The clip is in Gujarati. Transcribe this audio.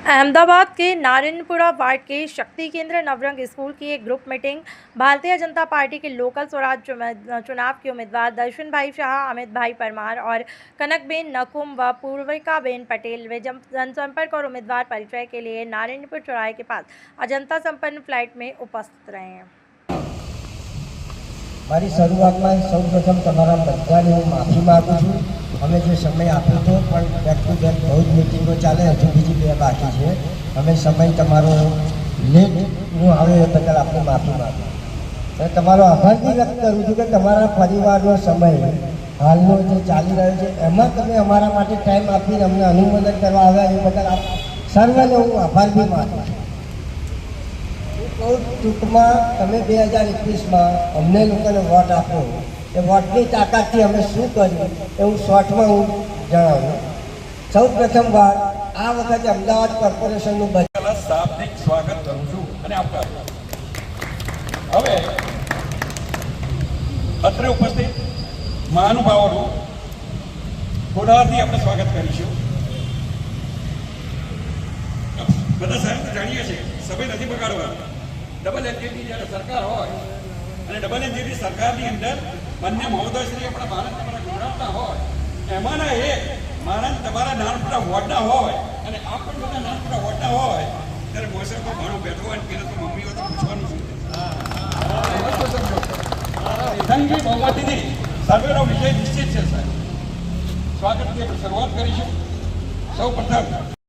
अहमदाबाद के नारायणपुरा वार्ड के शक्ति केंद्र नवरंग स्कूल की एक group meeting Bharatiya Janata party के लोकल स्वराज चुनाव के उम्मीदवार दर्शन भाई शाह, अमित भाई परमार और कनकबेन नकुम व पूर्विकाबेन पटेल वे जनसंपर्क और उम्मीदवार परिचय के लिए नारायणपुर चौराहे के पास अजंता संपन्न फ्लैट में उपस्थित रहे हैं। મારી શરૂઆતમાં સૌપ્રથમ તમારા બધાને હું માફી માગું છું। અમે જે સમય આપ્યો હતો પણ બેક ટુ બેક બહુ જ મિટિંગો ચાલે, હજુ બીજી બે બાકી છે। અમે સમય તમારો લેટ હું આવે એ બદલ આપણે માફી માગું અને તમારો આભાર બી વ્યક્ત કરું છું કે તમારા પરિવારનો સમય હાલનો જે ચાલી રહ્યો છે એમાં તમે અમારા માટે ટાઈમ આપીને અમને અનુમોદન કરવા આવ્યા એ બદલ આપ સર્વને હું આભાર બી માગું છું। ટૂંકમાં તમે 2021માં અમને લોકોને વોટ આપો એ વોટની તાકાતથી અમે શું કર્યું એ હું શોર્ટમાં હું જણાવું। સૌ પ્રથમ વાર આ વખતે અમદાવાદ કોર્પોરેશનનું બજેટ શાબ્દિક સ્વાગત કરું છું અને આવકાર। હવે અત્રે ઉપસ્થિત મહાનુભાવોનું પુનઃથી આપણે સ્વાગત કરીશું। બધા સાહેબ તો જાણીએ છીએ સમય નથી બગાડવા। ડબલ એન્જિનની જ્યારે સરકાર હોય અને ડબલ એન્જિનની સરકારની અંદર બંને મહોદયશ્રી આપણા ભારત તમારા ગુજરાતના હોય, એમાંના એક માણસ તમારા નાનપુરા વોર્ડના હોય અને આપ પણ બધા નાનપુરા વોર્ડના હોય ત્યારે મોસમમાં માણો બેઠો હોય પેલા તો મમ્મીઓ તો પૂછવાનું શું સંઘી બહુમતીથી સર્વેનો વિજય નિશ્ચિત છે સાહેબ। સ્વાગતથી આપણે શરૂઆત કરીશું। સૌ પ્રથમ